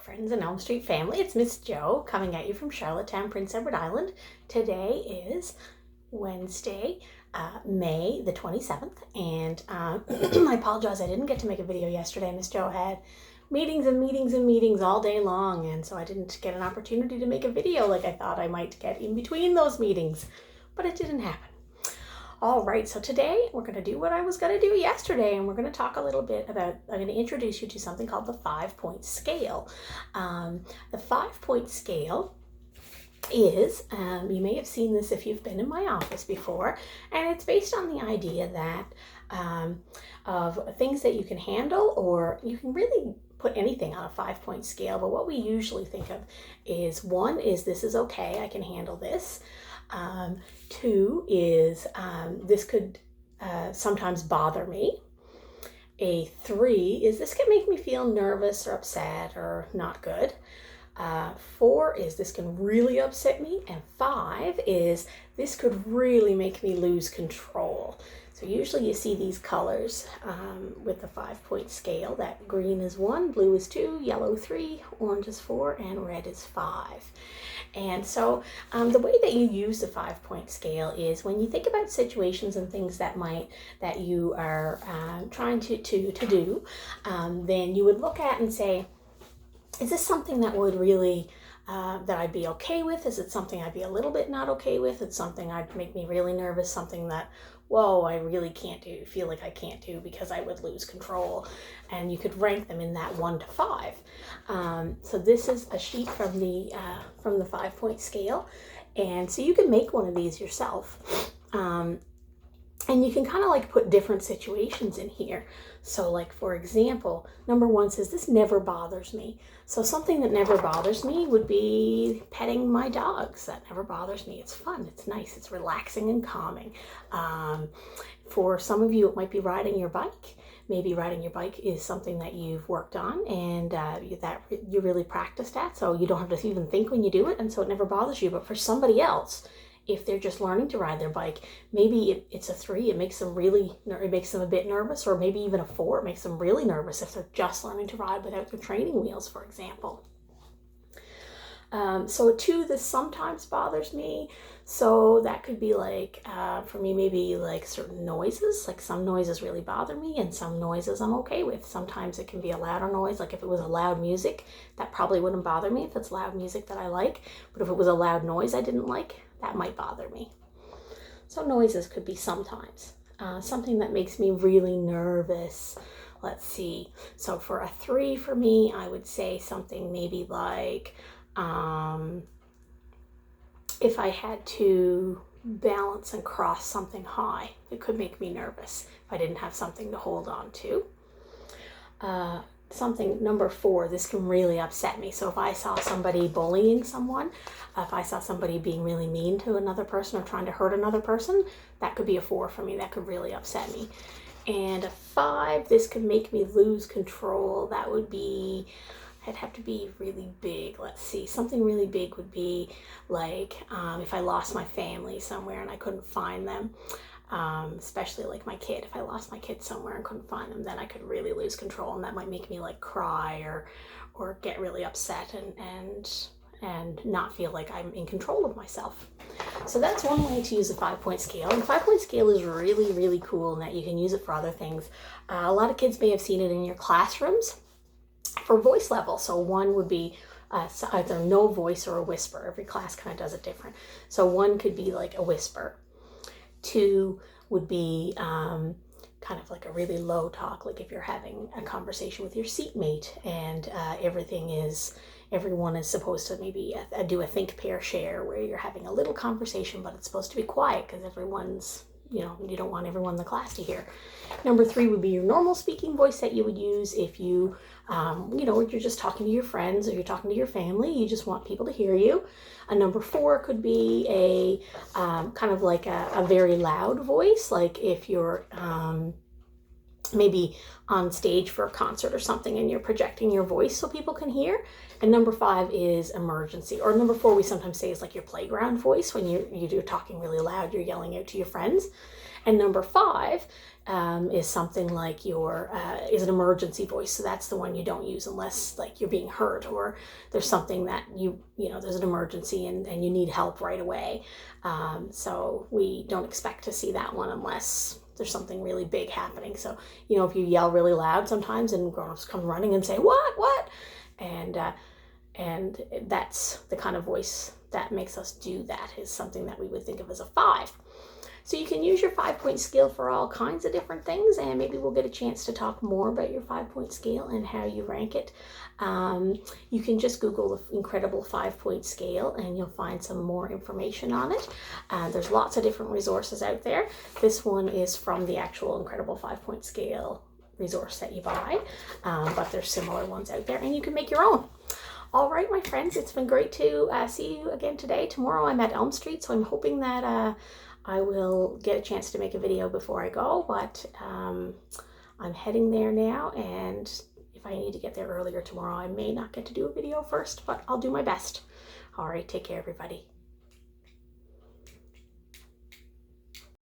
friends and Elm Street family. It's Miss Jo coming at you from Charlottetown, Prince Edward Island. Today is Wednesday, May the 27th, and I apologize I didn't get to make a video yesterday. Miss Jo had meetings and meetings and meetings all day long, and so I didn't get an opportunity to make a video like I thought I might get in between those meetings, but it didn't happen. All right, so today we're going to do what I was going to do yesterday, and we're going to talk a little bit about, I'm going to introduce you to something called the 5-point scale. The 5-point scale is, you may have seen this if you've been in my office before, and it's based on the idea that of things that you can handle, or you can really put anything on a 5-point scale, but what we usually think of is 1 is this is okay, I can handle this. 2 is this could sometimes bother me. A 3 is this can make me feel nervous or upset or not good. 4 is this can really upset me. And 5 is this could really make me lose control. So usually you see these colors with the 5-point scale, that green is 1, blue is 2, yellow 3, orange is 4, and red is 5. And so the way that you use the 5-point scale is when you think about situations and things that you are trying to do, then you would look at and say, is this something that would really that I'd be okay with? Is it something I'd be a little bit not okay with? It's something I'd make me really nervous, something that, whoa, I really can't do, feel like I can't do because I would lose control. And you could rank them in that 1 to 5. So this is a sheet from the 5-point scale. And so you can make one of these yourself. And you can kind of like put different situations in here. So like, for example, number 1 says, this never bothers me. So something that never bothers me would be petting my dogs. That never bothers me. It's fun. It's nice. It's relaxing and calming. For some of you, it might be riding your bike. Maybe riding your bike is something that you've worked on and that you really practiced at. So you don't have to even think when you do it. And so it never bothers you. But for somebody else, if they're just learning to ride their bike, maybe it's a 3, it makes them a bit nervous, or maybe even a 4, it makes them really nervous if they're just learning to ride without their training wheels, for example. So a 2, this sometimes bothers me. So that could be like, for me, maybe like certain noises, like some noises really bother me and some noises I'm okay with. Sometimes it can be a louder noise, like if it was a loud music, that probably wouldn't bother me if it's loud music that I like. But if it was a loud noise I didn't like, that might bother me. So noises could be sometimes. Something that makes me really nervous. Let's see. So for a 3 for me, I would say something maybe like, if I had to balance and cross something high, it could make me nervous if I didn't have something to hold on to. Something number 4, this can really upset me. So if I saw somebody bullying someone, if I saw somebody being really mean to another person or trying to hurt another person, that could be a 4 for me. That could really upset me. And a 5, this could make me lose control. That would be, I'd have to be really big. Let's see, something really big would be like if I lost my family somewhere and I couldn't find them. Especially like my kid, if I lost my kid somewhere and couldn't find them, then I could really lose control, and that might make me like cry or get really upset and not feel like I'm in control of myself. So that's one way to use a 5-point scale. And 5-point scale is really, really cool in that you can use it for other things. A lot of kids may have seen it in your classrooms for voice level. So 1 would be either no voice or a whisper. Every class kind of does it different. So 1 could be like a whisper. 2 would be kind of like a really low talk, like if you're having a conversation with your seatmate and everyone is supposed to maybe do a think, pair, share, where you're having a little conversation, but it's supposed to be quiet because everyone's, you don't want everyone in the class to hear. Number 3 would be your normal speaking voice that you would use if you, you're just talking to your friends or you're talking to your family, you just want people to hear you. A number 4 could be a kind of like a very loud voice, like if you're maybe on stage for a concert or something and you're projecting your voice so people can hear. And number 5 is emergency. Or number 4 we sometimes say is like your playground voice when you're talking really loud, you're yelling out to your friends. And number 5 is something like is an emergency voice. So that's the one you don't use unless like you're being hurt or there's something that there's an emergency and you need help right away. So we don't expect to see that one unless there's something really big happening. So, if you yell really loud sometimes and grown-ups come running and say, what? And that's the kind of voice that makes us do that, is something that we would think of as a 5. So you can use your 5-point scale for all kinds of different things, and maybe we'll get a chance to talk more about your 5-point scale and how you rank it. You can just Google the Incredible 5-point scale and you'll find some more information on it. There's lots of different resources out there. This one is from the actual Incredible 5-point scale resource that you buy, but there's similar ones out there and you can make your own. All right, my friends, it's been great to see you again today. Tomorrow I'm at Elm Street, so I'm hoping that I will get a chance to make a video before I go, but I'm heading there now, and if I need to get there earlier tomorrow, I may not get to do a video first, but I'll do my best. All right, take care, everybody.